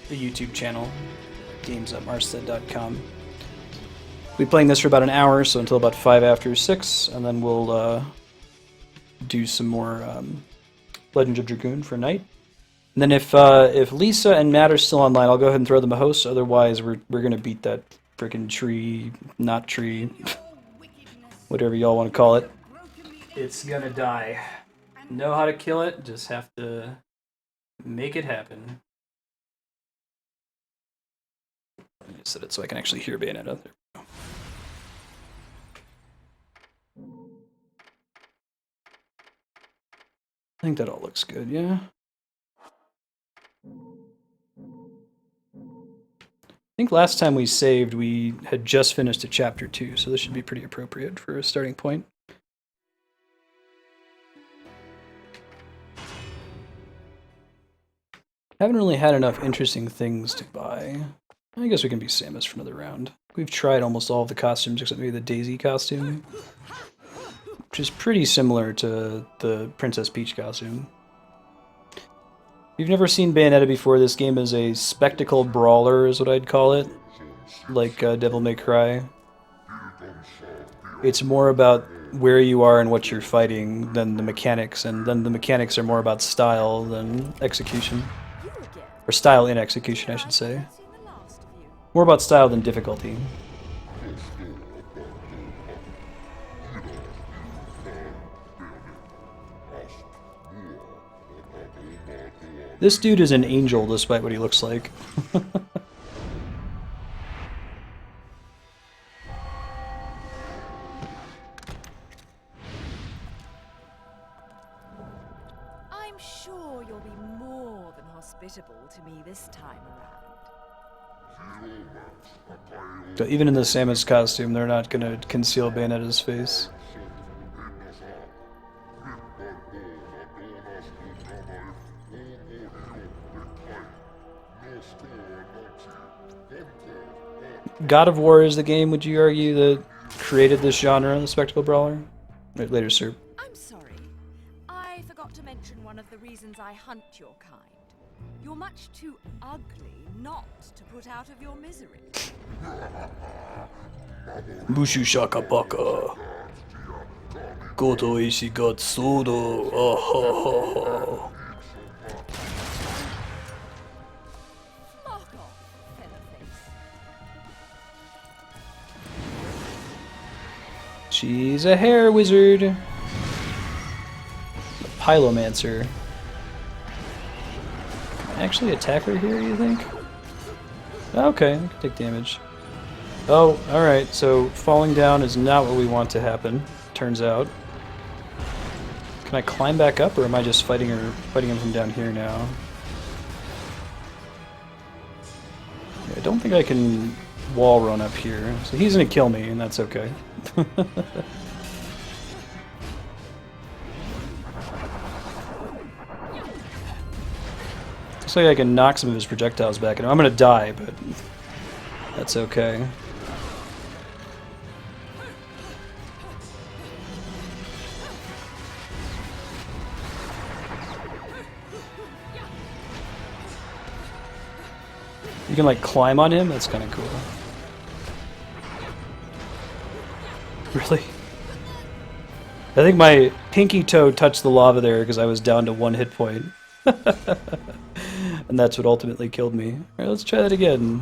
the YouTube channel, games@marstead.com. We'll be playing this for about an hour, so until about 5 after 6, and then we'll do some more Legend of Dragoon for night. And then if Lisa and Matt are still online, I'll go ahead and throw them a host. Otherwise, we're gonna beat that freaking tree, not tree, whatever y'all want to call it. It's gonna die. Know how to kill it, just have to make it happen. Let me set it so I can actually hear Bayonetta. There we go. I think that all looks good, yeah? I think last time we saved, we had just finished a chapter 2, so this should be pretty appropriate for a starting point. Haven't really had enough interesting things to buy. I guess we can be Samus for another round. We've tried almost all of the costumes except maybe the Daisy costume, which is pretty similar to the Princess Peach costume. If you've never seen Bayonetta before, this game is a spectacle brawler, is what I'd call it, like Devil May Cry. It's more about where you are and what you're fighting than the mechanics, and then the mechanics are more about style than execution. Or style in execution, I should say. More about style than difficulty. This dude is an angel, despite what he looks like. I'm sure you'll be more than hospitable to me this time around. So even in the Samus costume, they're not gonna conceal Bayonetta's face. God of War is the game, would you argue, that created this genre, the spectacle brawler? Right, later, sir. I'm sorry. I forgot to mention one of the reasons I hunt your kind. You're much too ugly not to put out of your misery. Mushu shaka baka. Goto ishi gatsudo. Oh ho ho ho. Fuck off, featherface. She's a hair wizard. A pylomancer. Can I actually attack her here, you think? Okay, I can take damage. Oh, alright, so falling down is not what we want to happen, turns out. Can I climb back up, or am I just fighting him from down here now? Yeah, I don't think I can wall run up here, so he's gonna kill me, and that's okay. Looks like I can knock some of his projectiles back at him. I'm gonna die, but that's okay. You can like climb on him? That's kind of cool. Really? I think my pinky toe touched the lava there because I was down to 1 hit point. And that's what ultimately killed me. Alright, let's try that again.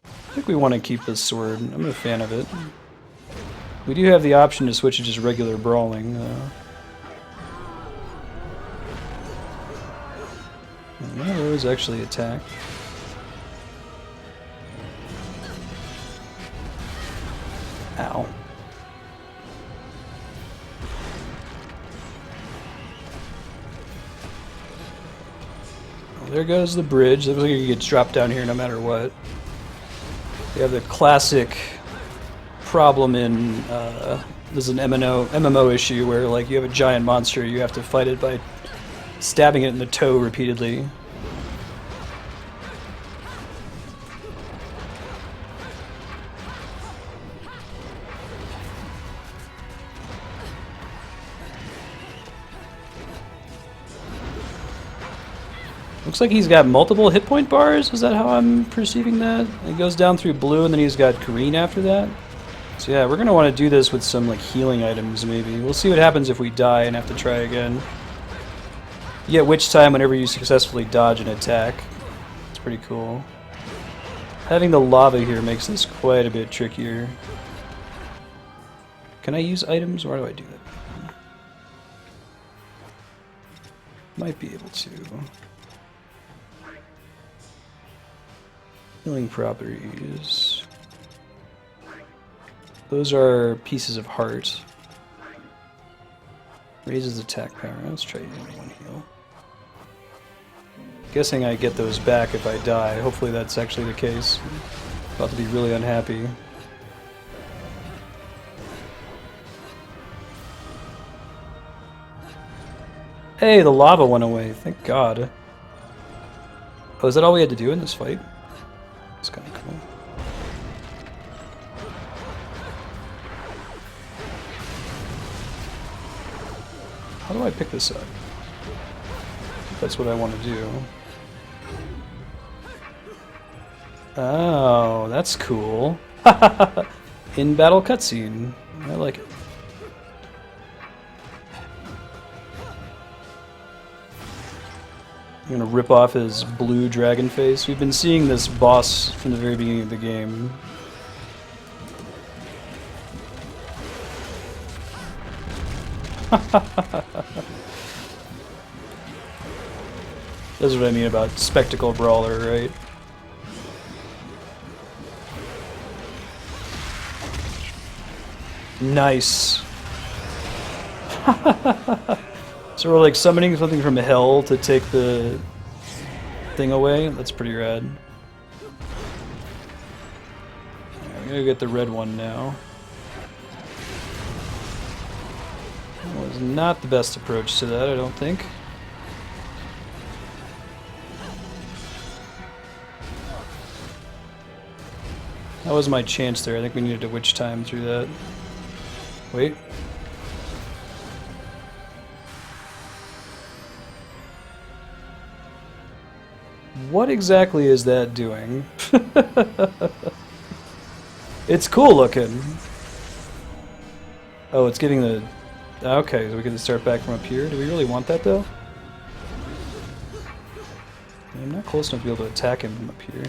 I think we want to keep this sword. I'm a fan of it. We do have the option to switch to just regular brawling. That was actually attack. Ow. Well, there goes the bridge. Looks like it gets dropped down here no matter what. We have the classic problem in there's an MMO issue where like you have a giant monster, you have to fight it by stabbing it in the toe repeatedly. Looks like he's got multiple hit point bars. Is that how I'm perceiving that? It goes down through blue and then he's got green after that. So yeah, we're going to want to do this with some like healing items maybe. We'll see what happens if we die and have to try again. You get witch time whenever you successfully dodge an attack. It's pretty cool. Having the lava here makes this quite a bit trickier. Can I use items? Why do I do that? Might be able to. Healing properties. Those are pieces of heart. Raises attack power. Let's try using one heal. Guessing I get those back if I die. Hopefully that's actually the case. About to be really unhappy. Hey, the lava went away. Thank God. Oh, is that all we had to do in this fight? It's kind of cool. How do I pick this up? That's what I want to do. Oh, that's cool. In-battle cutscene. I like it. I'm gonna rip off his blue dragon face. We've been seeing this boss from the very beginning of the game. That's what I mean about spectacle brawler, right? Nice. So we're like summoning something from hell to take the thing away? That's pretty rad. I'm gonna get the red one now. That was not the best approach to that, I don't think. That was my chance there. I think we needed to witch time through that. Wait. What exactly is that doing? It's cool looking. Oh, it's giving the... Okay, so we can start back from up here. Do we really want that, though? I'm not close enough to be able to attack him from up here.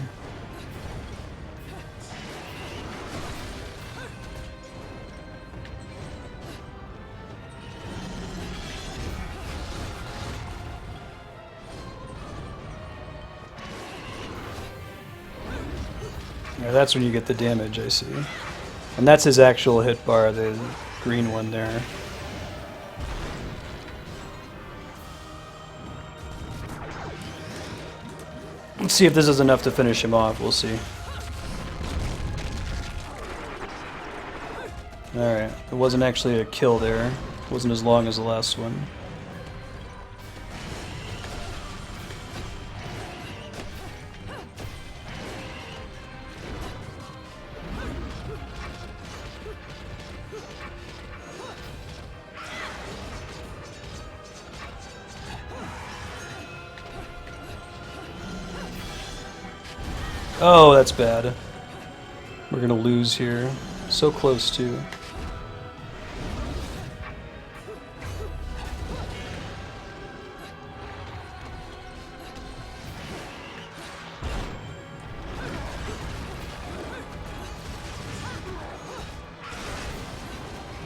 Yeah, that's when you get the damage, I see. And that's his actual hit bar, the green one there. Let's see if this is enough to finish him off, we'll see. Alright, it wasn't actually a kill there. It wasn't as long as the last one. Oh, that's bad. We're gonna lose here. So close, too.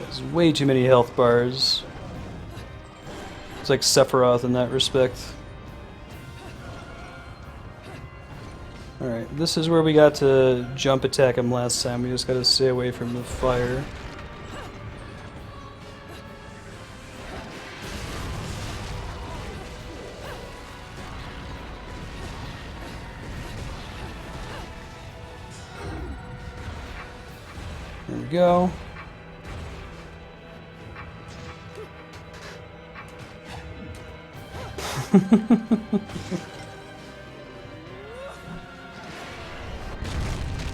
There's way too many health bars. It's like Sephiroth in that respect. Alright, this is where we got to jump attack him last time. We just gotta stay away from the fire. There we go.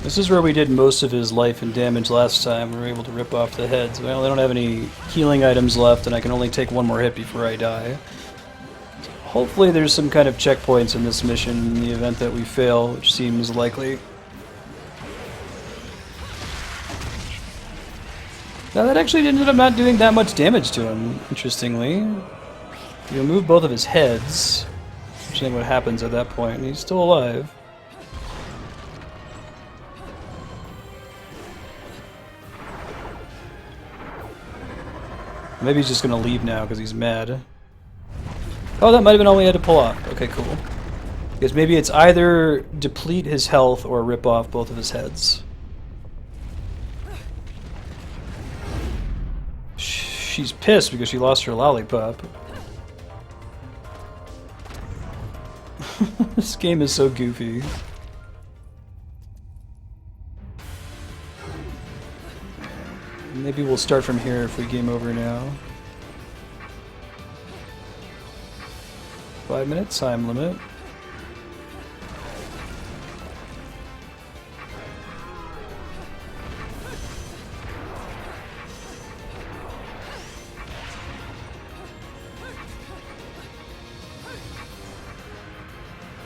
This is where we did most of his life and damage last time. We were able to rip off the heads. Well, I don't have any healing items left, and I can only take one more hit before I die. Hopefully there's some kind of checkpoints in this mission in the event that we fail, which seems likely. Now that actually ended up not doing that much damage to him, interestingly. You remove both of his heads, which I think what happens at that point, and he's still alive. Maybe he's just gonna leave now because he's mad. Oh, that might have been all we had to pull off. Okay, cool. Because maybe it's either deplete his health or rip off both of his heads. She's pissed because she lost her lollipop. This game is so goofy. Maybe we'll start from here if we game over now. 5 minutes time limit.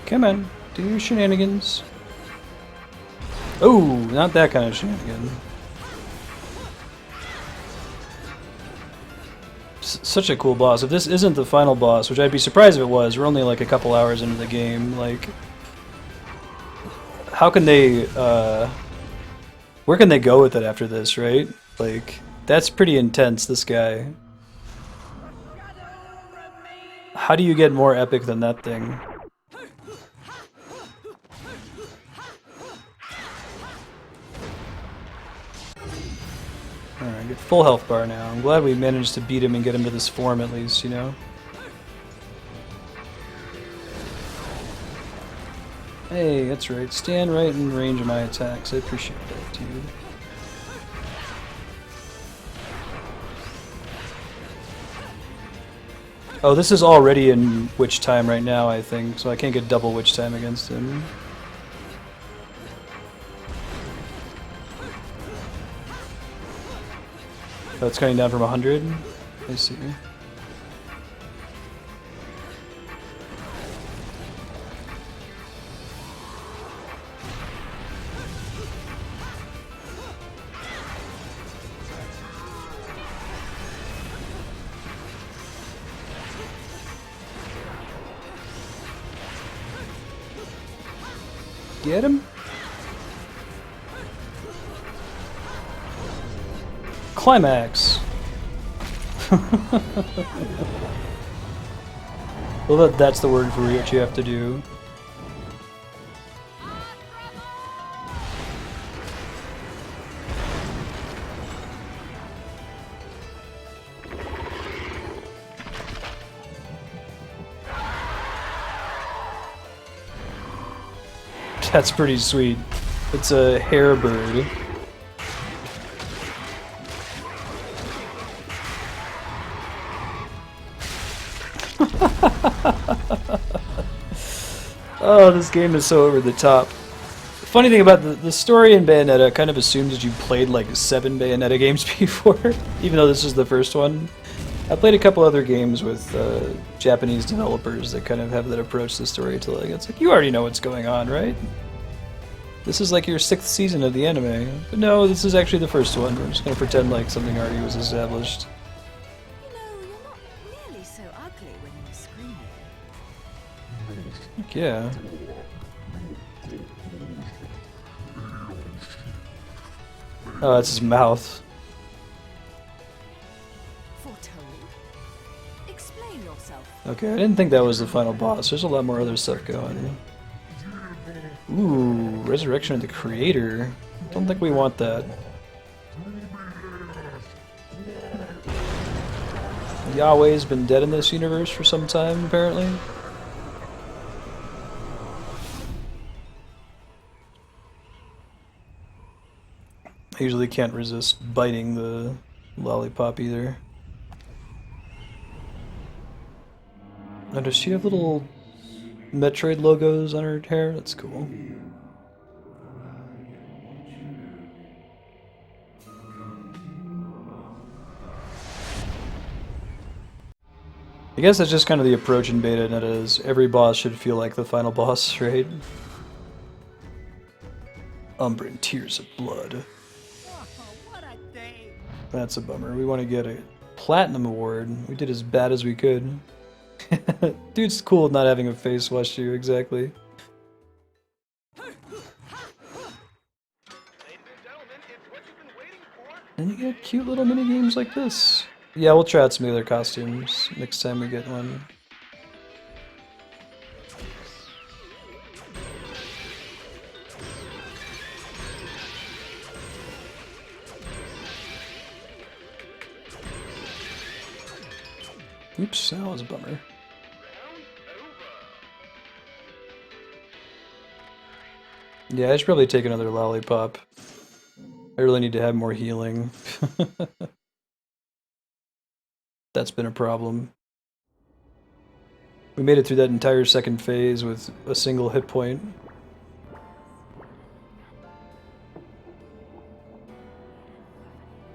Come on, do your shenanigans. Oh, not that kind of shenanigan. Such a cool boss. If this isn't the final boss, which I'd be surprised if it was, we're only like a couple hours into the game, like... How can they, where can they go with it after this, right? Like, that's pretty intense, this guy. How do you get more epic than that thing? Alright, get full health bar now. I'm glad we managed to beat him and get him to this form at least, you know? Hey, that's right. Stand right in range of my attacks. I appreciate that, dude. Oh, this is already in witch time right now, I think, so I can't get double witch time against him. Oh, it's cutting down from 100? I see. Get him? Climax! Well, that's the word for what you have to do. That's pretty sweet. It's a hair bird. Oh, this game is so over the top. Funny thing about the story in Bayonetta kind of assumes that you played like 7 Bayonetta games before, even though this is the first one. I played a couple other games with Japanese developers that kind of have that approach to storytelling. It's like, you already know what's going on, right? This is like your 6th season of the anime. But no, this is actually the first one. We're just gonna pretend like something already was established. You know, you're not nearly so ugly when you're screaming. Heck yeah. Oh, that's his mouth. Foretold? Explain yourself. Okay, I didn't think that was the final boss. There's a lot more other stuff going. Ooh, Resurrection of the Creator. Don't think we want that. Yahweh's been dead in this universe for some time, apparently. I usually can't resist biting the lollipop either. Now, does she have little Metroid logos on her hair? That's cool. I guess that's just kind of the approach in Bayonetta is every boss should feel like the final boss, right? Umbra and Tears of Blood. Oh, what a day! That's a bummer. We want to get a Platinum Award. We did as bad as we could. Dude's cool with not having a face wash you, exactly. And you get cute little mini games like this. Yeah, we'll try out some other costumes next time we get one. Oops, that was a bummer. Yeah, I should probably take another lollipop. I really need to have more healing. That's been a problem. We made it through that entire second phase with a single hit point.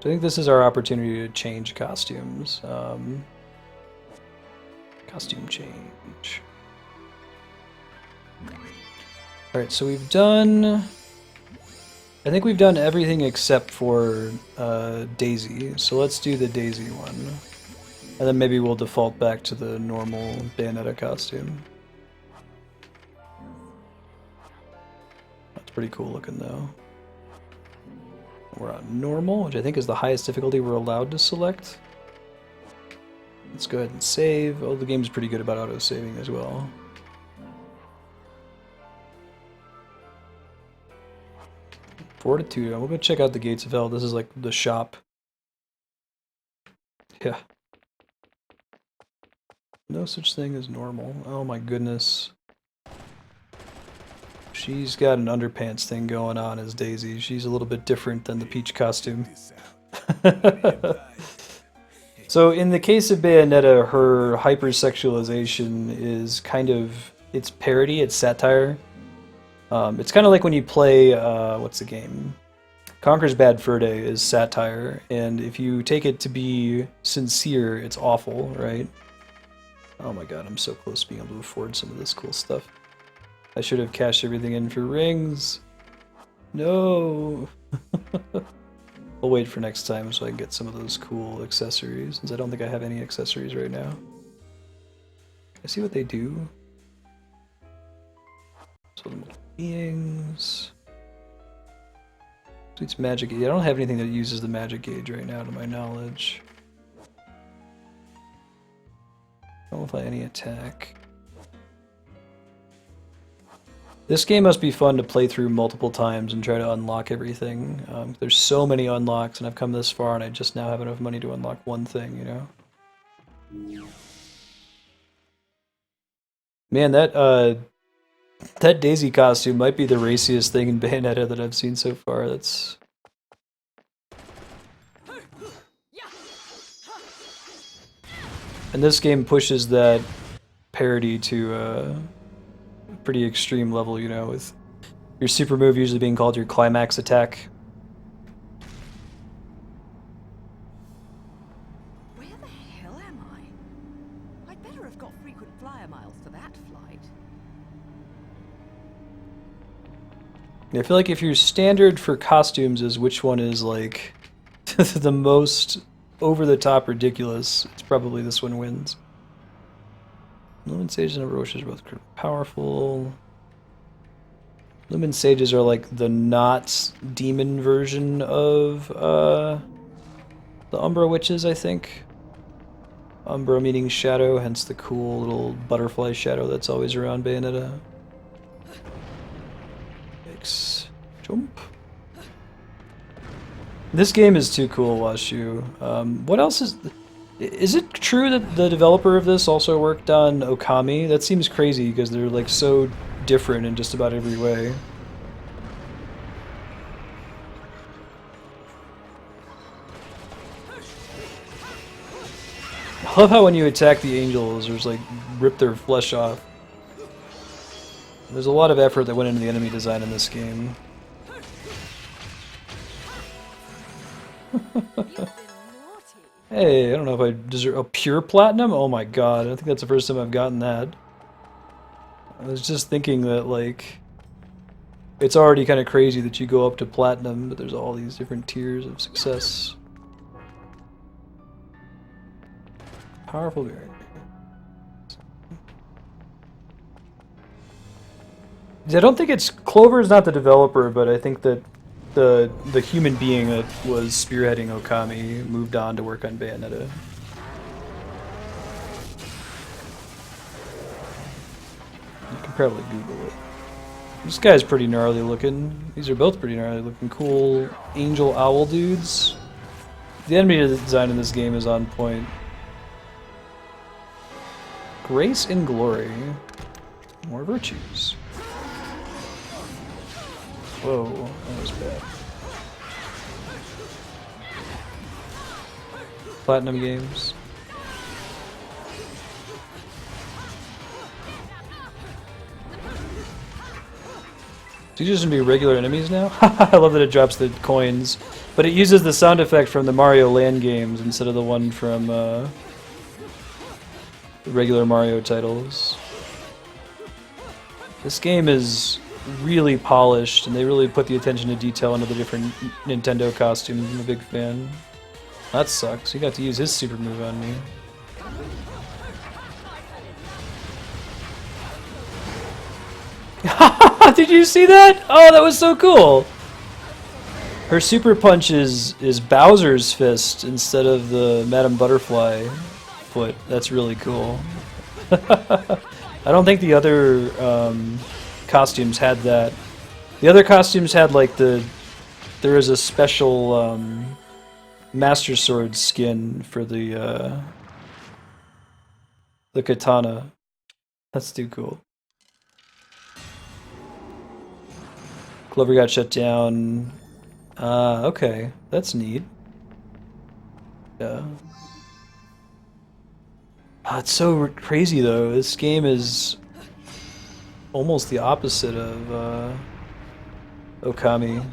So I think this is our opportunity to change costumes. Costume change. Alright, so we've done... I think we've done everything except for Daisy, so let's do the Daisy one. And then maybe we'll default back to the normal Bayonetta costume. That's pretty cool looking though. We're on normal, which I think is the highest difficulty we're allowed to select. Let's go ahead and save. Oh, the game's pretty good about auto-saving as well. Fortitude. We'll go check out the Gates of Hell. This is like the shop. Yeah. No such thing as normal. Oh my goodness. She's got an underpants thing going on as Daisy. She's a little bit different than the Peach costume. So in the case of Bayonetta, her hypersexualization is kind of, it's parody, it's satire. It's kind of like when you play, what's the game? Conker's Bad Fur Day is satire, and if you take it to be sincere, it's awful, right? Oh my god, I'm so close to being able to afford some of this cool stuff. I should have cashed everything in for rings. No! I'll wait for next time so I can get some of those cool accessories, since I don't think I have any accessories right now. I see what they do. So the beings. Sweet's magic gauge. I don't have anything that uses the magic gauge right now, to my knowledge. Don't apply any attack. This game must be fun to play through multiple times and try to unlock everything. There's so many unlocks, and I've come this far, and I just now have enough money to unlock one thing, you know? Man, that Daisy costume might be the raciest thing in Bayonetta that I've seen so far. That's... And this game pushes that parody to a pretty extreme level, you know, with your super move usually being called your climax attack. Where the hell am I? I'd better have got frequent flyer miles for that flight. I feel like if your standard for costumes is which one is like the most over-the-top ridiculous, it's probably this one wins. Lumen Sages and Roches are both powerful. Lumen Sages are like the not demon version of the Umbra Witches, I think. Umbra meaning shadow, hence the cool little butterfly shadow that's always around Bayonetta. Yikes. Jump. This game is too cool, Washu. What else is... Is it true that the developer of this also worked on Okami? That seems crazy because they're like so different in just about every way. I love how when you attack the angels, there's like rip their flesh off. There's a lot of effort that went into the enemy design in this game. Hey, I don't know if I deserve a pure platinum. Oh my god, I think that's the first time I've gotten that. I was just thinking that, like, it's already kind of crazy that you go up to platinum, but there's all these different tiers of success. Powerful variant. I don't think it's Clover's not the developer, but I think that the human being that was spearheading Okami moved on to work on Bayonetta. You can probably Google it. This guy's pretty gnarly looking. These are both pretty gnarly looking. Cool angel owl dudes. The enemy design in this game is on point. Grace and glory. More virtues. Whoa, that was bad. Platinum games. Do you just be regular enemies now? I love that it drops the coins, but it uses the sound effect from the Mario Land games instead of the one from the regular Mario titles. This game is really polished, and they really put the attention to detail into the different Nintendo costumes. I'm a big fan. That sucks. He got to use his super move on me. Did you see that? Oh, that was so cool! Her super punch is Bowser's fist instead of the Madame Butterfly foot. That's really cool. I don't think the other costumes had that. The other costumes had like there is a special Master Sword skin for the katana. That's too cool. Clover got shut down. Okay, that's neat. Yeah. It's so crazy though. This game is almost the opposite of Okami.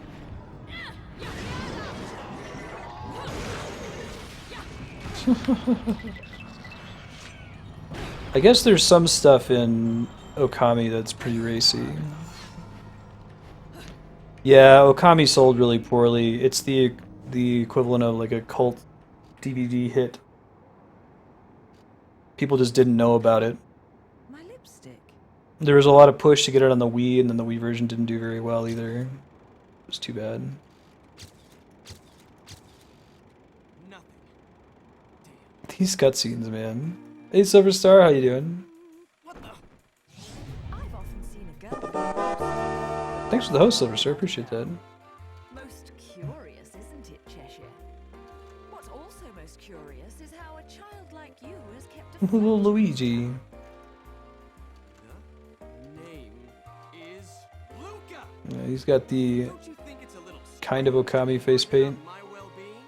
I guess there's some stuff in Okami that's pretty racy. Yeah, Okami sold really poorly. It's the equivalent of like a cult DVD hit. People just didn't know about it. My lipstick. There was a lot of push to get it on the Wii, and then the Wii version didn't do very well either. It was too bad. Nothing. These cutscenes, man. Hey, Silver Star, how you doing? What the? I've often seen a girl. Thanks for the host, Silver Star. Appreciate that. Most curious, isn't it, Cheshire? What's also most curious is how a child like you has kept a Little Luigi. The name is Luca. Yeah, he's got the Don't you think it's a little kind of Okami face paint. my well-being?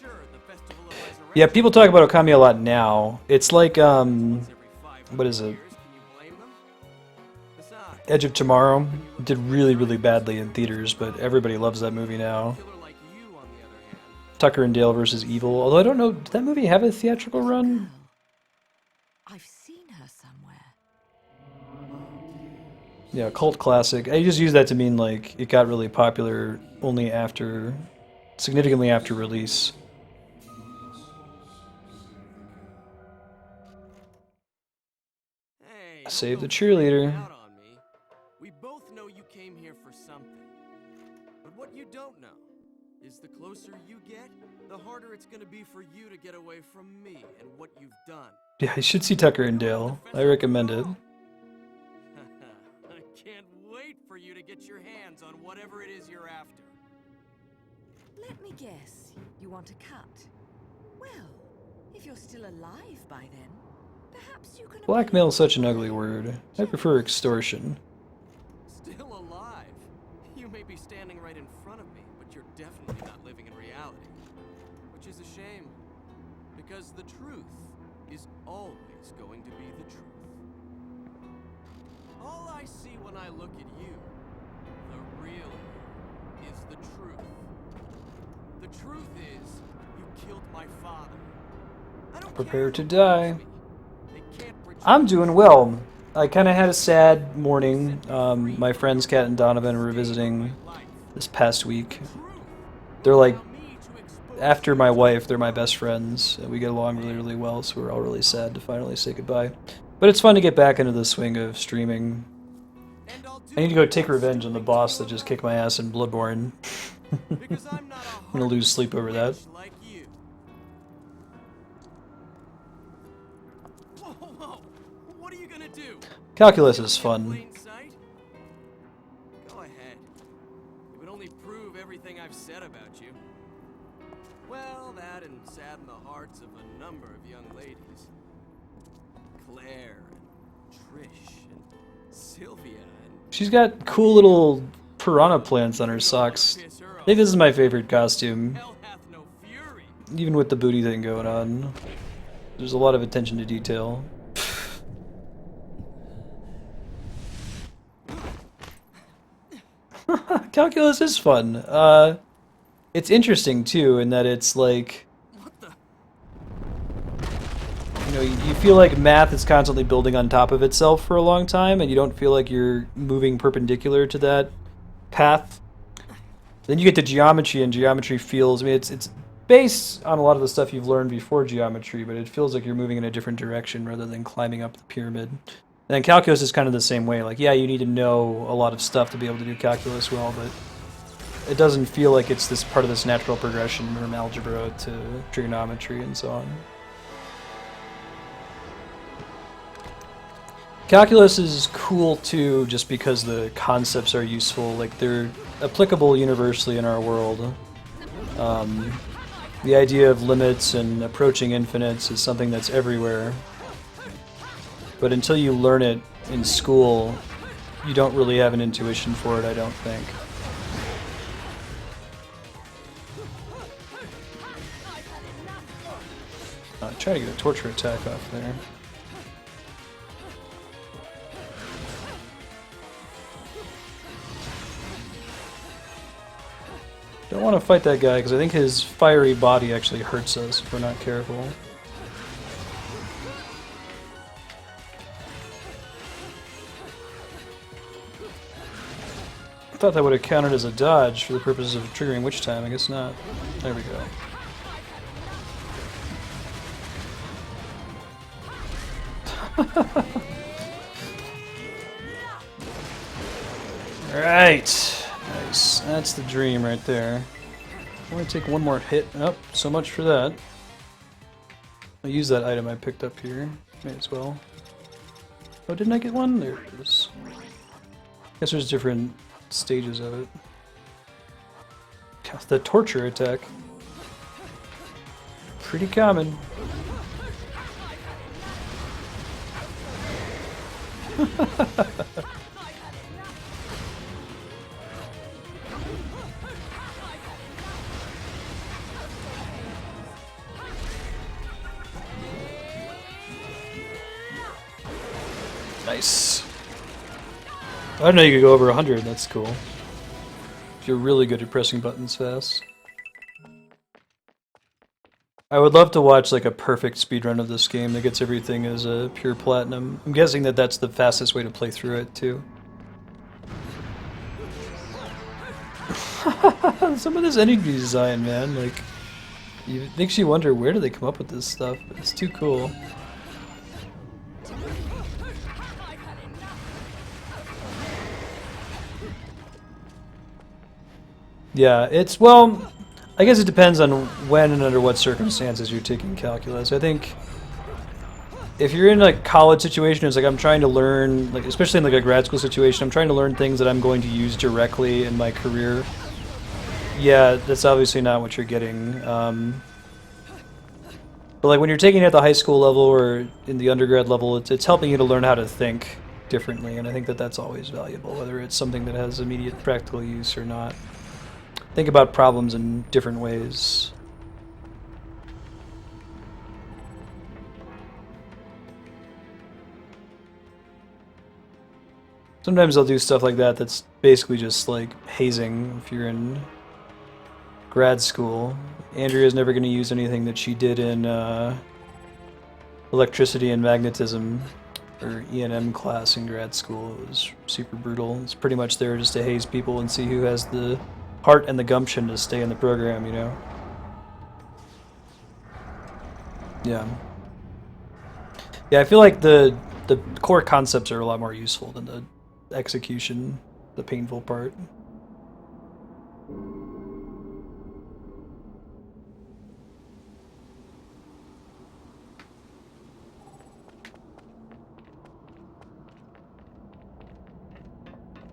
Sure, the festival of resurrection. Yeah, people talk about Okami a lot now. It's like, Every 500 what is it? years, can you blame them? Besides, Edge of Tomorrow did really, really badly in theaters, but everybody loves that movie now. a killer like you, on the other hand. Tucker and Dale versus Evil. Although I don't know, did that movie have a theatrical run? girl. I've seen her somewhere. Yeah, cult classic. I just use that to mean like it got really popular only after, significantly after release. Hey, Save the don't cheerleader. out on me. We both know you came here for something. But what you don't know is the closer you get, the harder it's gonna be for you to get away from me and what you've done. Yeah, you should see Tucker and Dale. I recommend it. I can't wait for you to get your hands on whatever it is you're after. Let me guess. You want a cut? Well, if you're still alive by then, perhaps you can. Blackmail is such an ugly word. I prefer extortion. Still alive? You may be standing right in front of me, but you're definitely not living in reality. Which is a shame, because the truth is always going to be the truth. All I see when I look at you, the real you, is the truth. The truth is, you killed my father. I don't Prepare care to who die. blames me. They can't project I'm doing well. I kind of had a sad morning. My friends Kat and Donovan were visiting this past week. They're like, after my wife, they're my best friends. We get along really, really well, so we're all really sad to finally say goodbye. But it's fun to get back into the swing of streaming. I need to go take revenge on the boss that just kicked my ass in Bloodborne. because I'm not a I'm gonna lose sleep over that. witch like you. Whoa, whoa, what are you gonna do? Calculus is In fun. plain sight? Go ahead. It would only prove everything I've said about you. Well, that and sadden the hearts of a number of young ladies. Claire and Trish and Sylvia and She's got cool little piranha plants on her socks. I think this is my favorite costume, hell hath no fury. even with the booty thing going on. There's a lot of attention to detail. Calculus is fun. It's interesting too in that it's like, What the? you know, you feel like math is constantly building on top of itself for a long time, and you don't feel like you're moving perpendicular to that path. Then you get to geometry, and geometry feels, I mean, it's based on a lot of the stuff you've learned before geometry, but it feels like you're moving in a different direction rather than climbing up the pyramid. And calculus is kind of the same way. Like, yeah, you need to know a lot of stuff to be able to do calculus well, but it doesn't feel like it's this part of this natural progression from algebra to trigonometry and so on. Calculus is cool too, just because the concepts are useful. Like, they're applicable universally in our world. The idea of limits and approaching infinites is something that's everywhere. But until you learn it in school, you don't really have an intuition for it, I don't think. Try to get a torture attack off there. Don't want to fight that guy because I think his fiery body actually hurts us if we're not careful. I thought that would have counted as a dodge for the purposes of triggering witch time. I guess not. There we go. Alright. Nice. That's the dream right there. I'm going to take one more hit. Oh, so much for that. I'll use that item I picked up here. May as well. Oh, didn't I get one? There it is. Guess there's different stages of it. The torture attack. Pretty common. Nice. I didn't know you could go over 100, that's cool. If you're really good at pressing buttons fast. I would love to watch like a perfect speedrun of this game that gets everything as a pure platinum. I'm guessing that that's the fastest way to play through it, too. Some of this enemy design, man, like, it makes you wonder where do they come up with this stuff. It's too cool. Yeah, it's, well, I guess it depends on when and under what circumstances you're taking calculus. I think if you're in a college situation, it's like I'm trying to learn, like especially in like a grad school situation, I'm trying to learn things that I'm going to use directly in my career. Yeah, that's obviously not what you're getting. But like when you're taking it at the high school level or in the undergrad level, it's helping you to learn how to think differently, and I think that that's always valuable, whether it's something that has immediate practical use or not. Think about problems in different ways. Sometimes I'll do stuff like that that's basically just like hazing if you're in grad school. Andrea's never going to use anything that she did in electricity and magnetism, or E&M class in grad school. It was super brutal. It's pretty much there just to haze people and see who has the heart and the gumption to stay in the program, you know? Yeah. Yeah, I feel like the core concepts are a lot more useful than the execution, the painful part.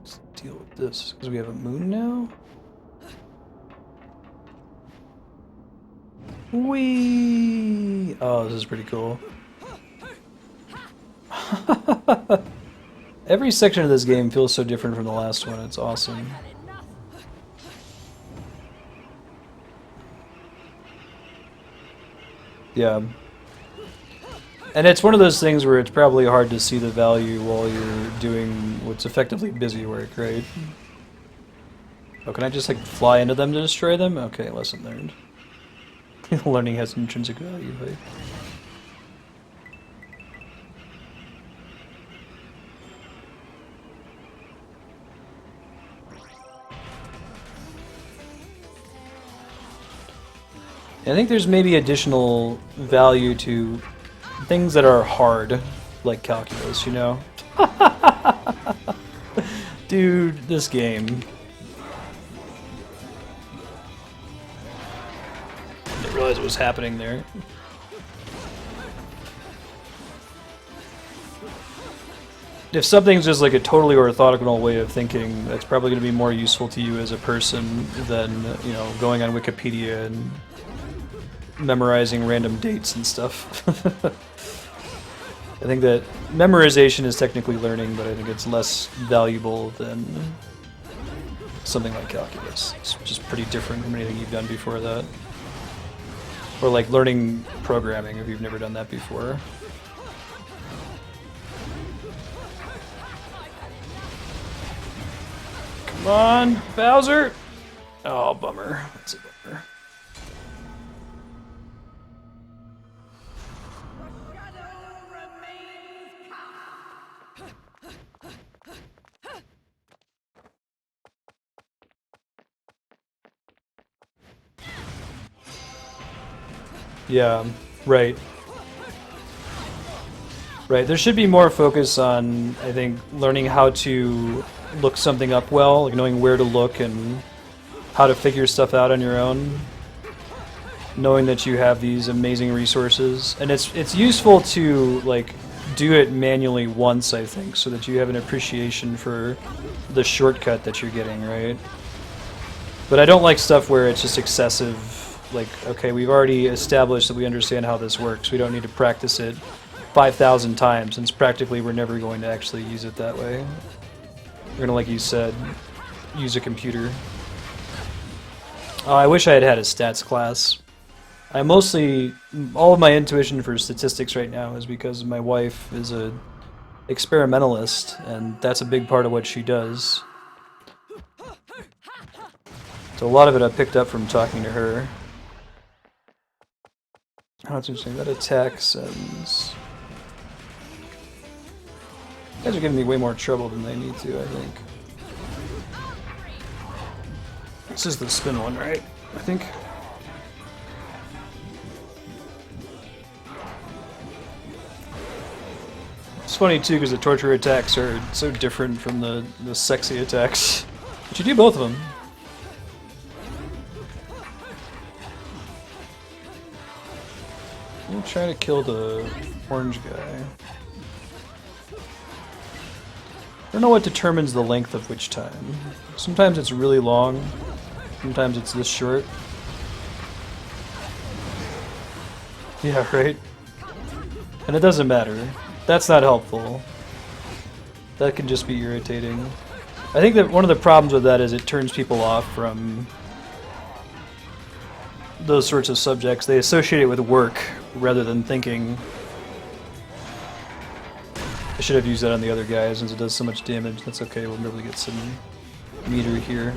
Let's deal with this, because we have a moon now? Whee! Oh, this is pretty cool. Every section of this game feels so different from the last one. It's awesome. Yeah. And it's one of those things where it's probably hard to see the value while you're doing what's effectively busy work, right? Oh, can I just like fly into them to destroy them? Okay, lesson learned. Learning has intrinsic value, right? I think there's maybe additional value to things that are hard, like calculus, you know? Dude, this game. I didn't realize what was happening there. If something's just like a totally orthogonal way of thinking, that's probably going to be more useful to you as a person than, you know, going on Wikipedia and memorizing random dates and stuff. I think that memorization is technically learning, but I think it's less valuable than something like calculus. It's just pretty different from anything you've done before that. Or like learning programming if you've never done that before. Come on, Bowser! Oh, bummer. That's a bummer. Yeah, right. Right, there should be more focus on, I think, learning how to look something up well, like knowing where to look and how to figure stuff out on your own. Knowing that you have these amazing resources. And it's useful to, like, do it manually once, I think, so that you have an appreciation for the shortcut that you're getting, right? But I don't like stuff where it's just excessive. Like, okay, we've already established that we understand how this works. We don't need to practice it 5,000 times, since practically we're never going to actually use it that way. We're gonna, like you said, use a computer. Oh, I wish I had had a stats class. I mostly, all of my intuition for statistics right now is because my wife is a experimentalist, and that's a big part of what she does. So a lot of it I picked up from talking to her. Oh, it's interesting. That attack sends... You guys are giving me way more trouble than they need to, I think. This is the spin one, right? I think. It's funny too, because the torture attacks are so different from the sexy attacks. But you do both of them. I'm trying to kill the orange guy. I don't know what determines the length of which time. Sometimes it's really long, sometimes it's this short. Yeah, right? And it doesn't matter. That's not helpful. That can just be irritating. I think that one of the problems with that is it turns people off from those sorts of subjects. They associate it with work rather than thinking. I should have used that on the other guy since it does so much damage. That's okay, we'll be able to get some meter here.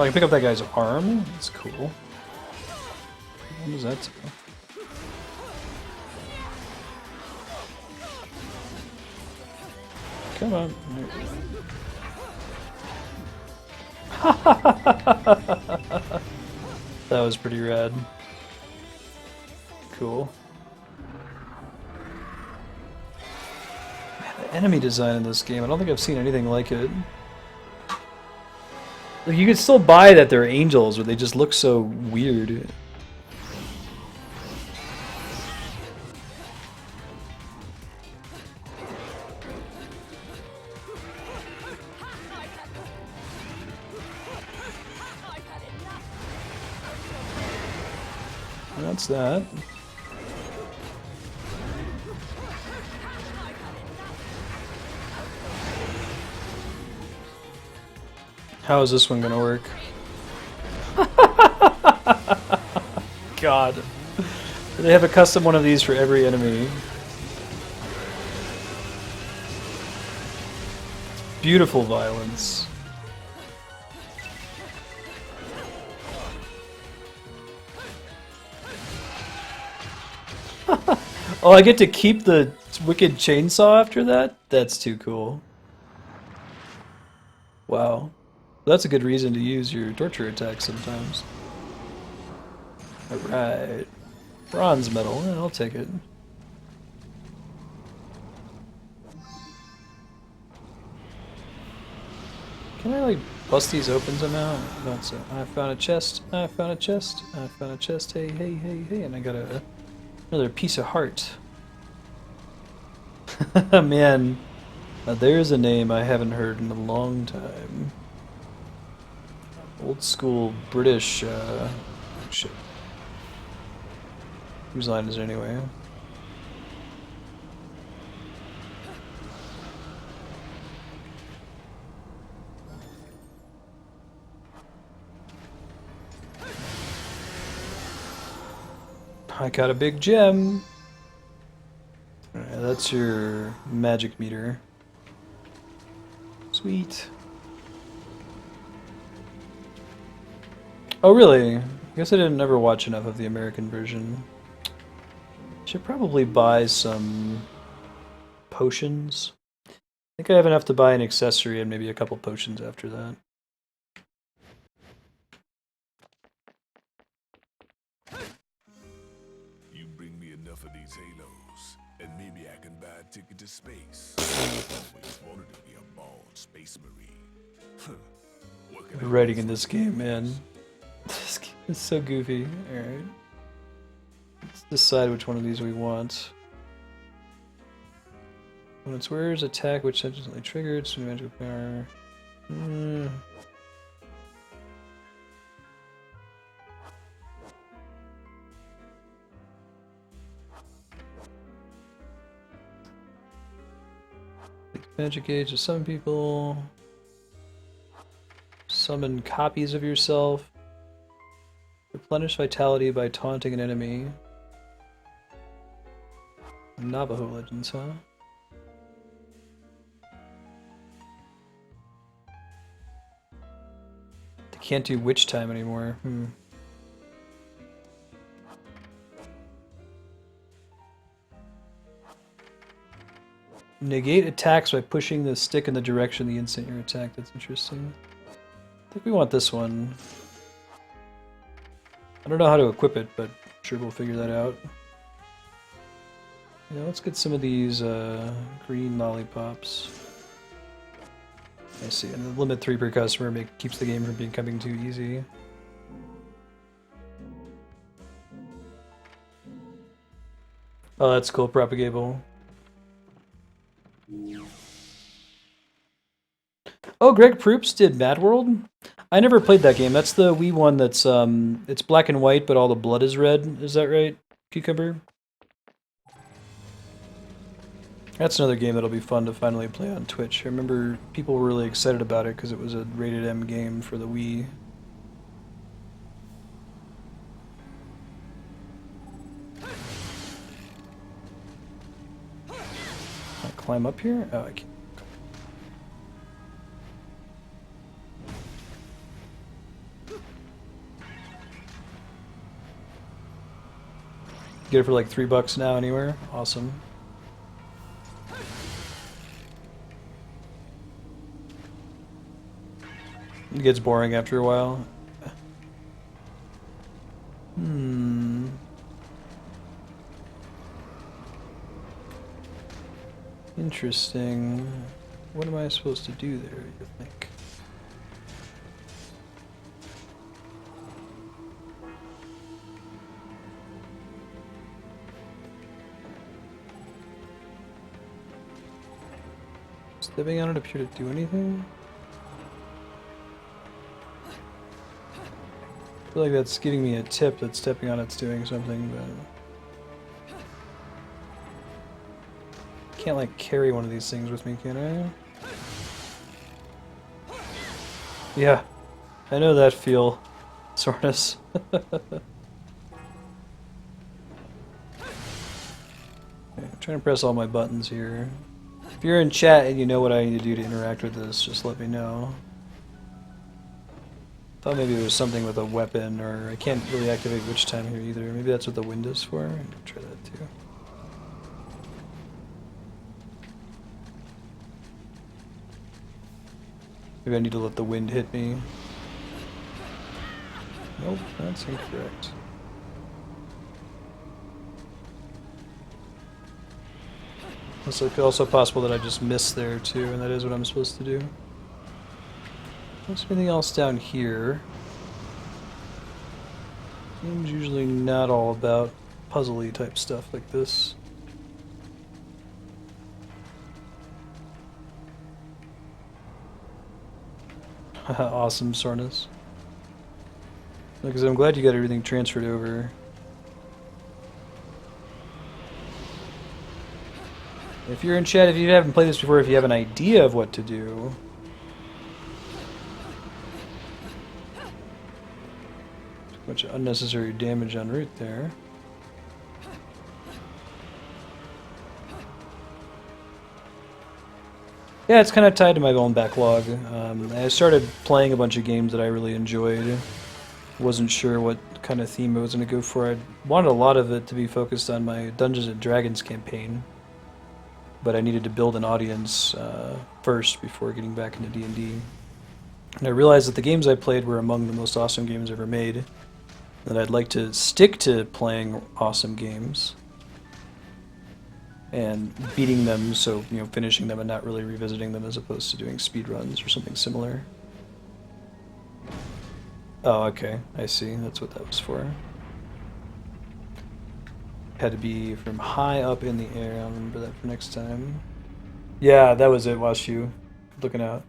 Oh, I can pick up that guy's arm? That's cool. What does that do? Come on. That was pretty rad. Cool. Man, the enemy design in this game, I don't think I've seen anything like it. Like, you could still buy that they're angels, but they just look so weird. That's that. How is this one gonna work? God. They have a custom one of these for every enemy. Beautiful violence. Oh, I get to keep the wicked chainsaw after that? That's too cool. Wow. That's a good reason to use your torture attack sometimes. Alright. Bronze medal. I'll take it. Can I, like, bust these open somehow? Not so. I found a chest. I found a chest. I found a chest. Hey, hey, hey, hey. And I got another piece of heart. Man. Now there's a name I haven't heard in a long time. Old school British, shit. Whose line is it anyway? I got a big gem. Alright, that's your magic meter. Sweet. Oh, really? I guess I didn't ever watch enough of the American version. Should probably buy some potions. I think I have enough to buy an accessory and maybe a couple potions after that. You bring me enough of these halos, and maybe I can buy a ticket to space. Always wanted to be a bald space marine. The writing in this game, man. It's so goofy. Alright. Let's decide which one of these we want. When it's wears attack which instantly triggered, so magical power. Magic age to summon people. Summon copies of yourself. Replenish vitality by taunting an enemy. Navajo legends, huh? They can't do witch time anymore. Negate attacks by pushing the stick in the direction of the instant you're attacked. That's interesting. I think we want this one. I don't know how to equip it, but I'm sure we'll figure that out. Yeah, let's get some of these green lollipops. I see, and the limit 3 per customer keeps the game from becoming too easy. Oh, that's cool, propagable. Oh, Greg Proops did Mad World? I never played that game. That's the Wii one that's, it's black and white, but all the blood is red. Is that right, Cucumber? That's another game that'll be fun to finally play on Twitch. I remember people were really excited about it because it was a rated M game for the Wii. Can I climb up here? Oh, I can't. Get it for like $3 now anywhere. Awesome. It gets boring after a while. Interesting. What am I supposed to do there, you think? Stepping on it appear to do anything? I feel like that's giving me a tip that stepping on it's doing something, but... Can't like carry one of these things with me, can I? Yeah, I know that feel, soreness. Okay, I'm trying to press all my buttons here. If you're in chat and you know what I need to do to interact with this, just let me know. Thought maybe there was something with a weapon, or I can't really activate witch time here either. Maybe that's what the wind is for. I can try that too. Maybe I need to let the wind hit me. Nope, that's incorrect. It's also possible that I just missed there too, and that is what I'm supposed to do. What's anything else down here? Game's usually not all about puzzly type stuff like this. Awesome, Sornus. Because I'm glad you got everything transferred over. If you're in chat, if you haven't played this before, if you have an idea of what to do... Too much unnecessary damage en route there. Yeah, it's kind of tied to my own backlog. I started playing a bunch of games that I really enjoyed. Wasn't sure what kind of theme I was going to go for. I wanted a lot of it to be focused on my Dungeons & Dragons campaign, but I needed to build an audience first before getting back into D&D. And I realized that the games I played were among the most awesome games ever made, that I'd like to stick to playing awesome games and beating them, so finishing them and not really revisiting them, as opposed to doing speedruns or something similar. Oh, okay, I see. That's what that was for. Had to be from high up in the air. I'll remember that for next time. Yeah, that was it, Washu. Looking out.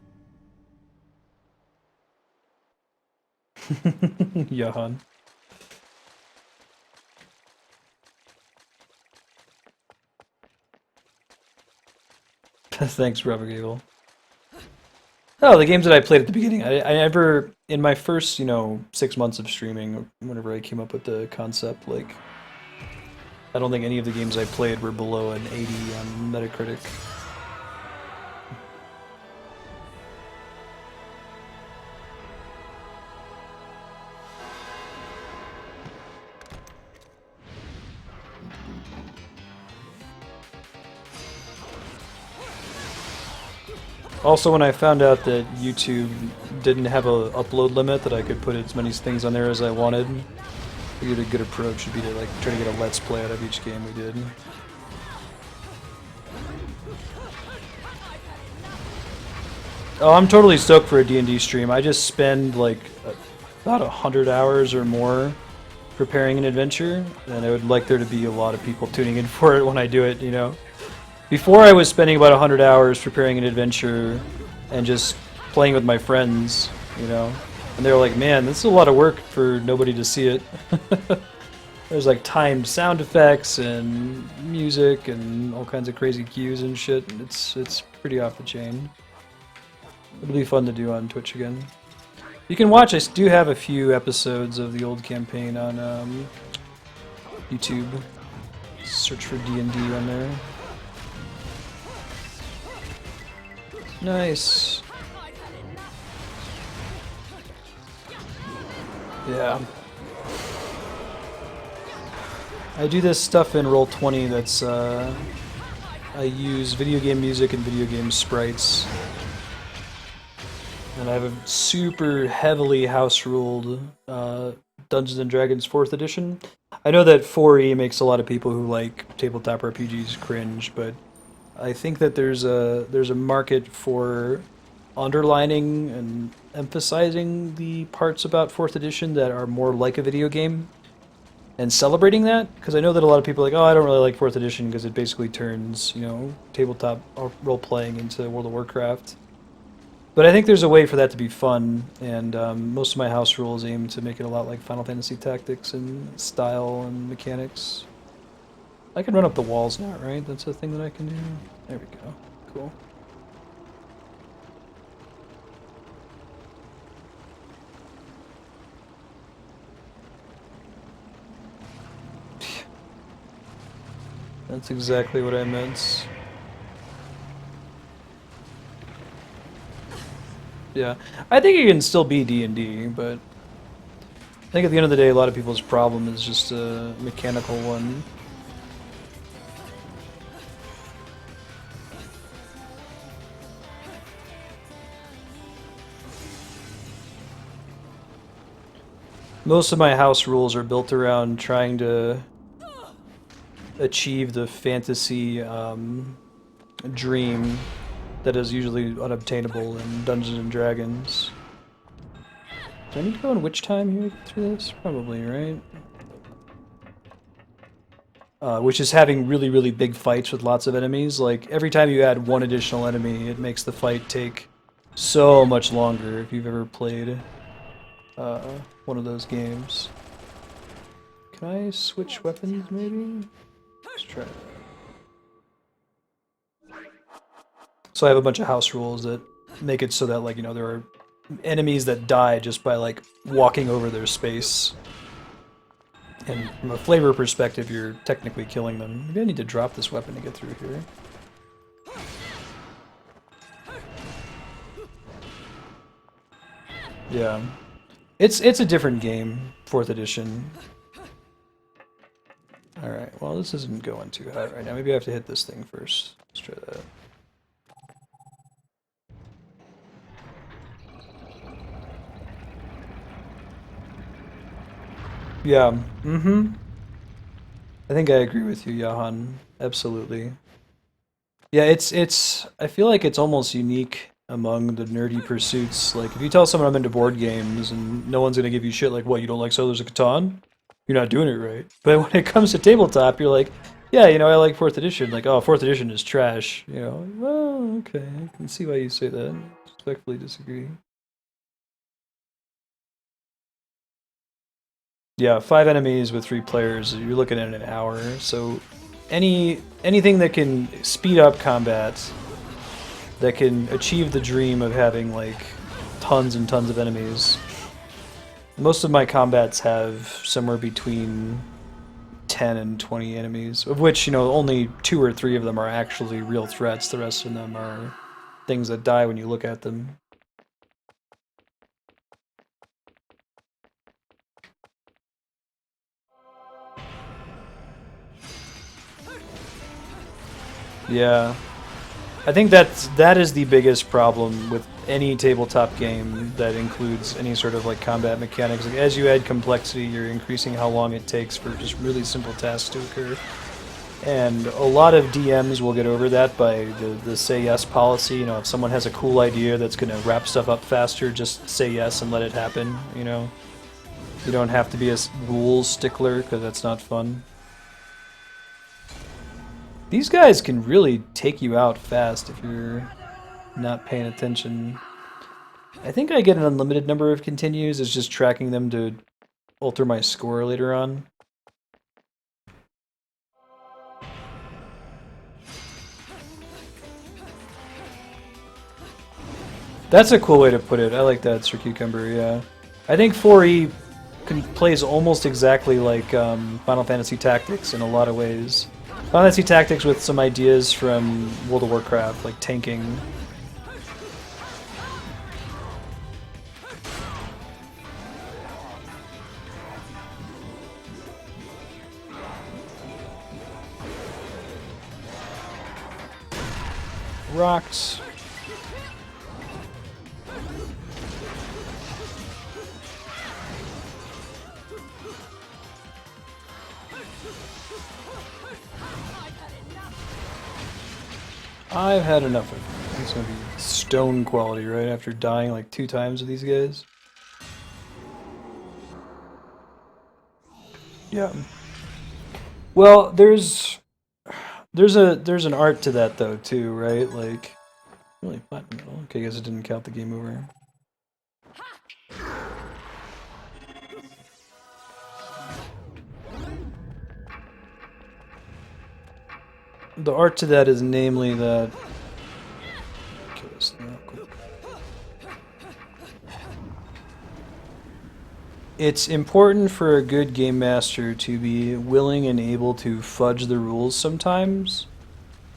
Johan. Thanks, Rubber Gable. Oh, the games that I played at the beginning. I never, in my first, 6 months of streaming, whenever I came up with the concept, like, I don't think any of the games I played were below an 80 on Metacritic. Also, when I found out that YouTube didn't have a upload limit, that I could put as many things on there as I wanted, I figured a good approach would be to try to get a let's play out of each game we did. Oh, I'm totally stoked for a D&D stream. I just spend about 100 hours or more preparing an adventure, and I would like there to be a lot of people tuning in for it when I do it, Before I was spending about 100 hours preparing an adventure and just playing with my friends, and they were like, man, this is a lot of work for nobody to see it. There's timed sound effects and music and all kinds of crazy cues and shit. It's pretty off the chain. It'll be fun to do on Twitch again. You can watch, I do have a few episodes of the old campaign on YouTube. Search for D&D on there. Nice. Yeah. I do this stuff in Roll20 that's, I use video game music and video game sprites. And I have a super heavily house-ruled Dungeons & Dragons 4th edition. I know that 4E makes a lot of people who like tabletop RPGs cringe, but I think that there's a market for underlining and emphasizing the parts about 4th edition that are more like a video game and celebrating that, because I know that a lot of people are like, oh, I don't really like 4th edition because it basically turns, tabletop role-playing into World of Warcraft. But I think there's a way for that to be fun, and most of my house rules aim to make it a lot like Final Fantasy Tactics and style and mechanics. I can run up the walls now, right? That's a thing that I can do. There we go. Cool. That's exactly what I meant. Yeah, I think it can still be D&D, but I think at the end of the day, a lot of people's problem is just a mechanical one. Most of my house rules are built around trying to achieve the fantasy dream that is usually unobtainable in Dungeons and Dragons. Do I need to go in which time here to get through this? Probably, right? Which is having really, really big fights with lots of enemies. Like, every time you add one additional enemy, it makes the fight take so much longer if you've ever played one of those games. Can I switch weapons, maybe? Let's try it. So I have a bunch of house rules that make it so that, like, there are enemies that die just by, like, walking over their space. And from a flavor perspective, you're technically killing them. Maybe I need to drop this weapon to get through here. Yeah. It's a different game, 4th edition. Alright, well this isn't going too hot right now. Maybe I have to hit this thing first. Let's try that. Yeah, I think I agree with you, Johan. Absolutely. Yeah, I feel like it's almost unique among the nerdy pursuits. Like, if you tell someone I'm into board games and no one's gonna give you shit like, what, you don't like Settlers of Catan? You're not doing it right. But when it comes to tabletop, you're like, yeah, I like 4th edition. Like, oh, 4th edition is trash. Well, okay, I can see why you say that. Respectfully disagree. Yeah, 5 enemies with 3 players, you're looking at an hour. So anything that can speed up combat, that can achieve the dream of having, like, tons and tons of enemies. Most of my combats have somewhere between 10 and 20 enemies, of which, only 2 or 3 of them are actually real threats. The rest of them are things that die when you look at them. Yeah. I think that is the biggest problem with any tabletop game that includes any sort of, like, combat mechanics. Like, as you add complexity, you're increasing how long it takes for just really simple tasks to occur. And a lot of DMs will get over that by the say yes policy. If someone has a cool idea that's going to wrap stuff up faster, just say yes and let it happen, You don't have to be a rules stickler, because that's not fun. These guys can really take you out fast if you're not paying attention. I think I get an unlimited number of continues. It's just tracking them to alter my score later on. That's a cool way to put it. I like that, Sir Cucumber, yeah. I think 4E plays almost exactly like Final Fantasy Tactics in a lot of ways. Final Fantasy Tactics with some ideas from World of Warcraft, like tanking. rocked. I've had enough of it. It's gonna be stone quality right after dying like 2 times with these guys. Yeah. Well, there's an art to that though too, right? Like really flat in the middle. Okay, I guess it didn't count the game over. The art to that is namely that. Okay, this thing real quick. It's important for a good game master to be willing and able to fudge the rules sometimes,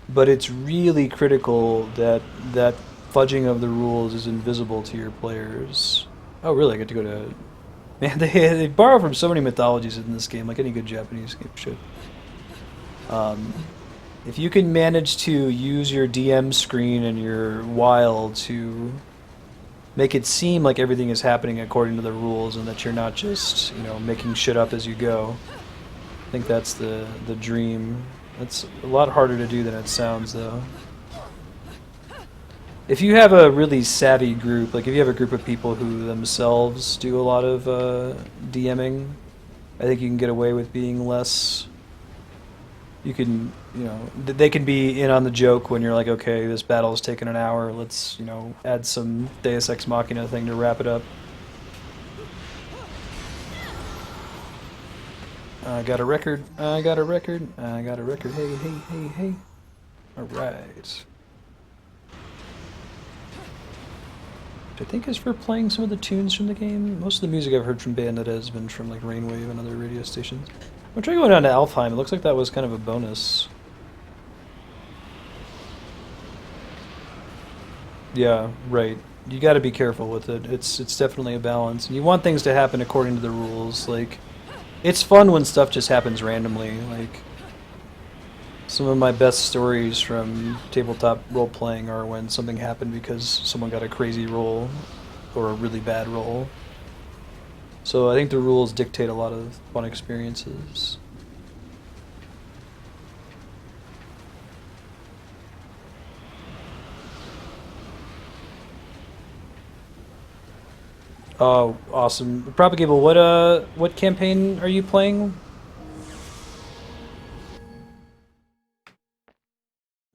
but it's really critical that that fudging of the rules is invisible to your players. Oh, really? I get to go to... Man, they borrow from so many mythologies in this game, like any good Japanese game should. If you can manage to use your DM screen and your WILE to make it seem like everything is happening according to the rules and that you're not just, you know, making shit up as you go, I think that's the dream. That's a lot harder to do than it sounds, though. If you have a really savvy group, like if you have a group of people who themselves do a lot of DMing, I think you can get away with being less... You can, you know, they can be in on the joke when you're like, okay, this battle's taken an hour, let's, you know, add some Deus Ex Machina thing to wrap it up. I got a record, I got a record, I got a record, hey, hey, hey, hey. Alright. Which I think is for playing some of the tunes from the game. Most of the music I've heard from Bayonetta has been from like Rainwave and other radio stations. I'm trying going down to Alfheim. It looks like that was kind of a bonus. Yeah, right. You got to be careful with it. It's definitely a balance, and you want things to happen according to the rules. Like, it's fun when stuff just happens randomly. Like, some of my best stories from tabletop role playing are when something happened because someone got a crazy roll or a really bad roll. So I think the rules dictate a lot of fun experiences. Oh, awesome. Propagable, what campaign are you playing?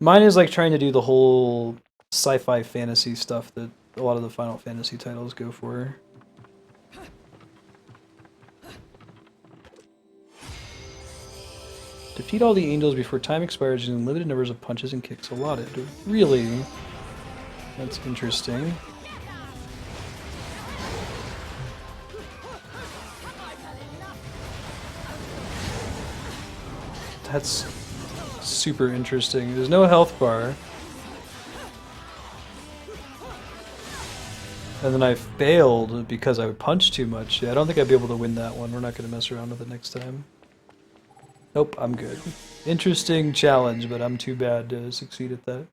Mine is like trying to do the whole sci-fi fantasy stuff that a lot of the Final Fantasy titles go for. Defeat all the angels before time expires using limited numbers of punches and kicks allotted. Really? That's interesting. That's super interesting. There's no health bar. And then I failed because I punched too much. Yeah, I don't think I'd be able to win that one. We're not going to mess around with it next time. Nope, I'm good. Interesting challenge, but I'm too bad to succeed at that.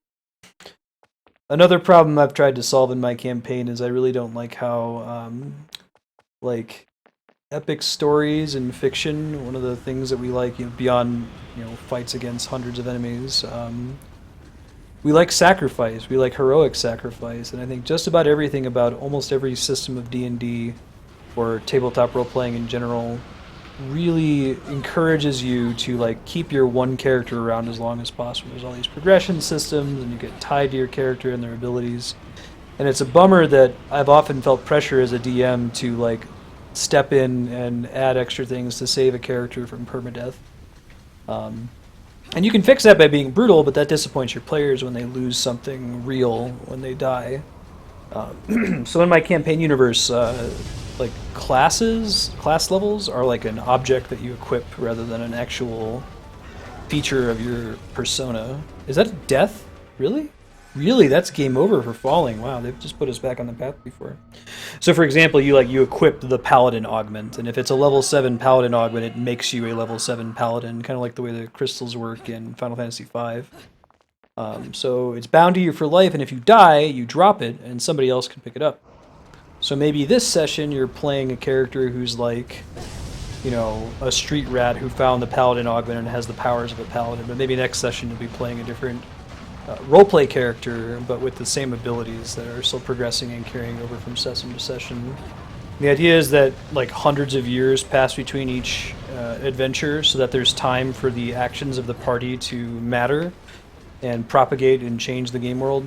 Another problem I've tried to solve in my campaign is I really don't like how, like, epic stories and fiction, one of the things that we like, you know, beyond, you know, fights against hundreds of enemies, we like sacrifice, we like heroic sacrifice, and I think just about everything about almost every system of D&D, or tabletop role-playing in general, really encourages you to like keep your one character around as long as possible. There's all these progression systems, and you get tied to your character and their abilities. And it's a bummer that I've often felt pressure as a DM to like step in and add extra things to save a character from permadeath. And you can fix that by being brutal, but that disappoints your players when they lose something real when they die. So in my campaign universe, like class levels are like an object that you equip rather than an actual feature of your persona. Is that a death? Really? Really? That's game over for falling. Wow, they've just put us back on the path before. So for example, you equip the Paladin augment, and if it's a level 7 Paladin augment, it makes you a level 7 Paladin, kind of like the way the crystals work in Final Fantasy V. So it's bound to you for life, and if you die, you drop it, and somebody else can pick it up. So maybe this session you're playing a character who's like, you know, a street rat who found the paladin augment and has the powers of a paladin, but maybe next session you'll be playing a different roleplay character, but with the same abilities that are still progressing and carrying over from session to session. The idea is that like hundreds of years pass between each adventure, so that there's time for the actions of the party to matter and propagate and change the game world.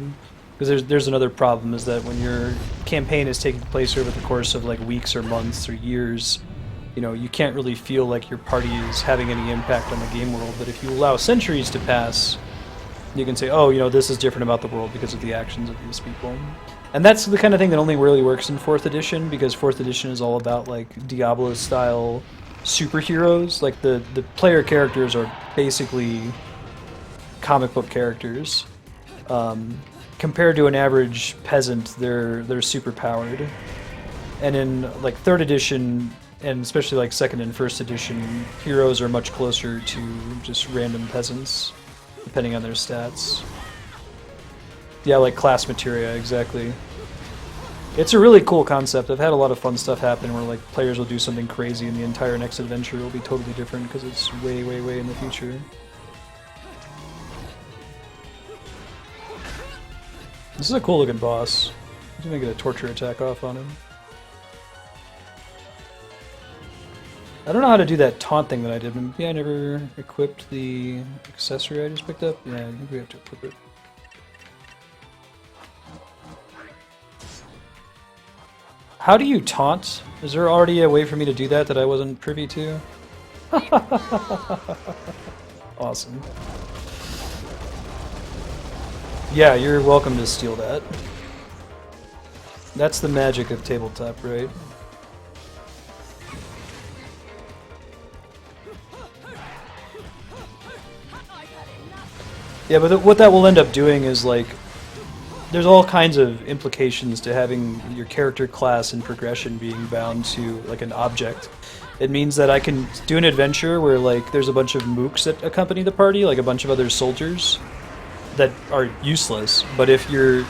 Because there's another problem, is that when your campaign is taking place over the course of like weeks or months or years, you know, you can't really feel like your party is having any impact on the game world. But if you allow centuries to pass, you can say, oh, you know, this is different about the world because of the actions of these people. And that's the kind of thing that only really works in 4th edition, because 4th edition is all about like Diablo-style superheroes. Like the player characters are basically comic book characters. Compared to an average peasant, they're super powered. And in like 3rd edition, and especially like 2nd and 1st edition, heroes are much closer to just random peasants, depending on their stats. Yeah, like class materia, exactly. It's a really cool concept. I've had a lot of fun stuff happen where like players will do something crazy and the entire next adventure will be totally different because it's way, way, way in the future. This is a cool looking boss. I'm gonna get a torture attack off on him. I don't know how to do that taunt thing that I did. Maybe I never equipped the accessory I just picked up. Yeah, I think we have to equip it. How do you taunt? Is there already a way for me to do that I wasn't privy to? Awesome. Yeah, you're welcome to steal that. That's the magic of tabletop, right? Yeah, but what that will end up doing is like, there's all kinds of implications to having your character class and progression being bound to like an object. It means that I can do an adventure where like there's a bunch of mooks that accompany the party, like a bunch of other soldiers that are useless. But if your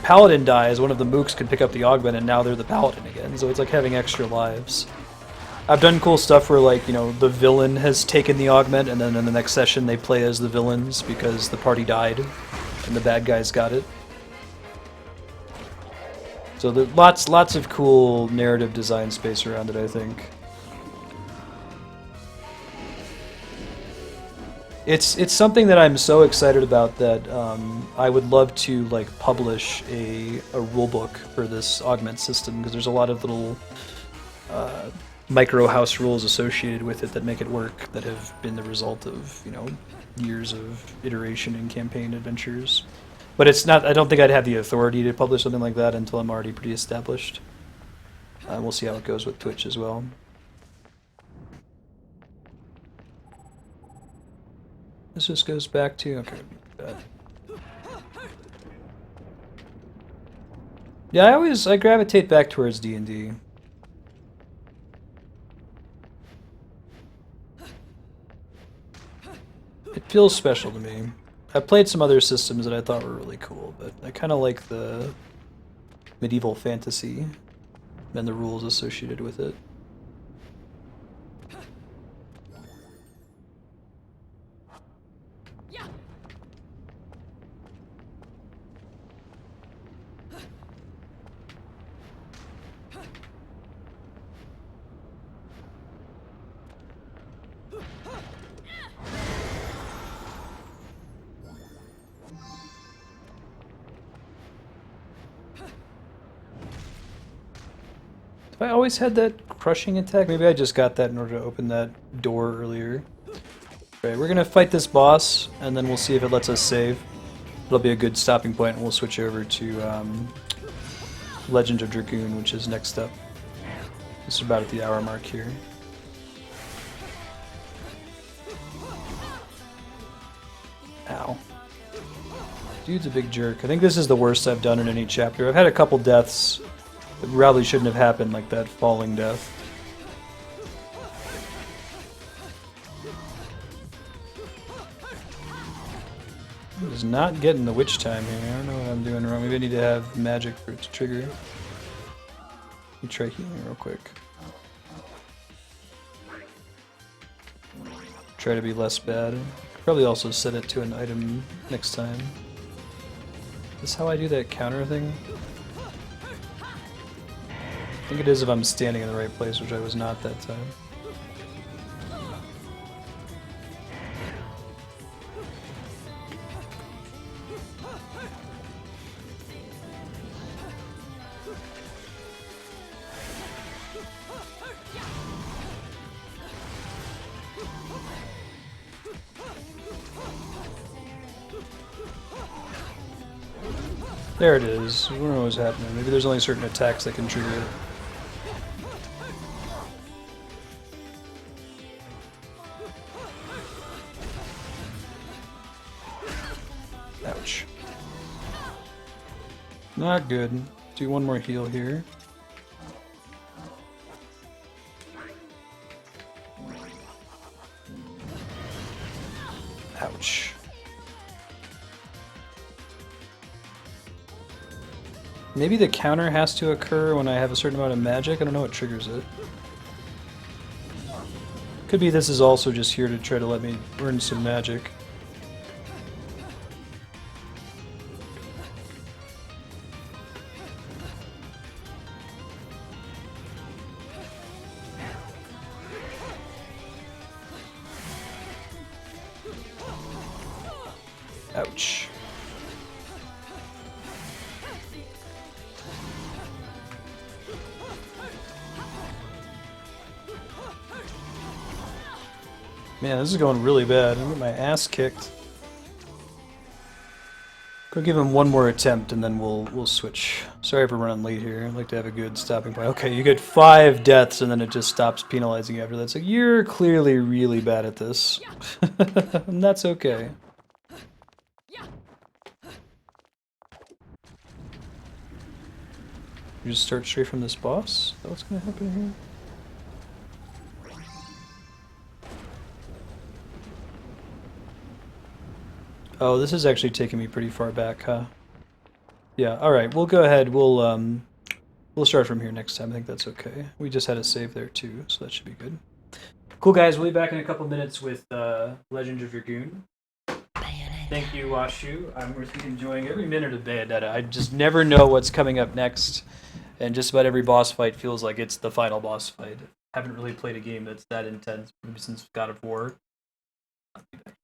paladin dies, one of the mooks can pick up the augment and now they're the paladin again. So it's like having extra lives. I've done cool stuff where like, you know, the villain has taken the augment and then in the next session they play as the villains because the party died and the bad guys got it. So there's lots of cool narrative design space around it, I think. It's something that I'm so excited about that I would love to like publish a rulebook for this augment system, because there's a lot of little micro house rules associated with it that make it work, that have been the result of, you know, years of iteration and campaign adventures. But it's not. I don't think I'd have the authority to publish something like that until I'm already pretty established. We'll see how it goes with Twitch as well. This just goes back to okay. Yeah, I gravitate back towards D&D. It feels special to me. I've played some other systems that I thought were really cool, but I kind of like the medieval fantasy and the rules associated with it. I always had that crushing attack. Maybe I just got that in order to open that door earlier. Alright, we're gonna fight this boss, and then we'll see if it lets us save. It'll be a good stopping point, and we'll switch over to Legend of Dragoon, which is next up. This is about at the hour mark here. Ow. Dude's a big jerk. I think this is the worst I've done in any chapter. I've had a couple deaths that probably shouldn't have happened, like that falling death. Just not getting the witch time here. I don't know what I'm doing wrong. Maybe I need to have magic for it to trigger. Let me try healing real quick. Try to be less bad. Probably also set it to an item next time. Is this how I do that counter thing? I think it is if I'm standing in the right place, which I was not that time. There it is. I don't know what's happening. Maybe there's only certain attacks that can trigger it. Ouch. Not good. Do one more heal here. Ouch. Maybe the counter has to occur when I have a certain amount of magic. I don't know what triggers it. Could be this is also just here to try to let me earn some magic. Ouch. Man, this is going really bad. I'm getting my ass kicked. Go give him one more attempt and then we'll switch. Sorry for running late here. I'd like to have a good stopping point. Okay, you get 5 deaths and then it just stops penalizing you after that. So you're clearly really bad at this. And that's okay. You just start straight from this boss? Is that what's gonna happen here? Oh, this is actually taking me pretty far back, huh? Yeah, alright, we'll go ahead, we'll start from here next time, I think that's okay. We just had a save there too, so that should be good. Cool guys, we'll be back in a couple minutes with Legend of Dragoon. Thank you, Washu. I'm really enjoying every minute of Bayonetta. I just never know what's coming up next, and just about every boss fight feels like it's the final boss fight. I haven't really played a game that's that intense since God of War. I'll be back.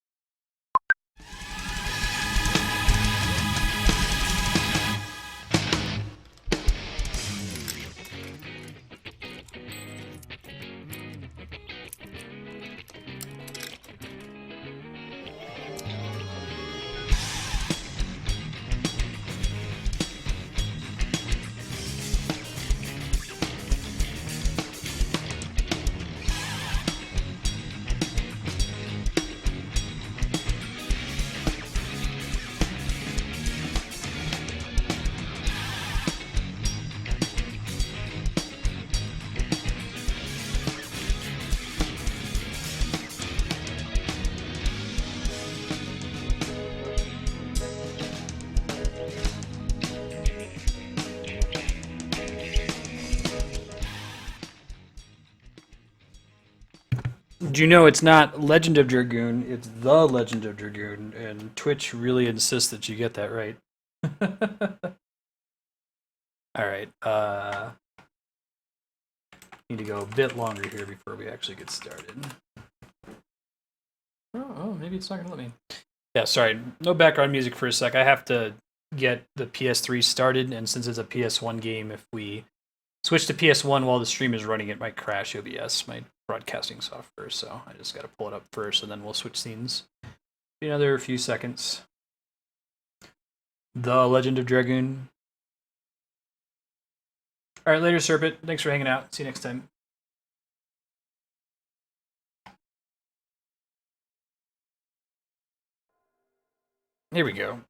Do you know it's not Legend of Dragoon, it's The Legend of Dragoon, and Twitch really insists that you get that right. Alright, need to go a bit longer here before we actually get started. Oh, maybe it's not going to let me. Yeah, sorry, no background music for a sec. I have to get the PS3 started, and since it's a PS1 game, if we switch to PS1 while the stream is running, it might crash OBS, my broadcasting software, so I just got to pull it up first, and then we'll switch scenes. Another few seconds. The Legend of Dragoon. Alright, later, Serpent. Thanks for hanging out. See you next time. Here we go.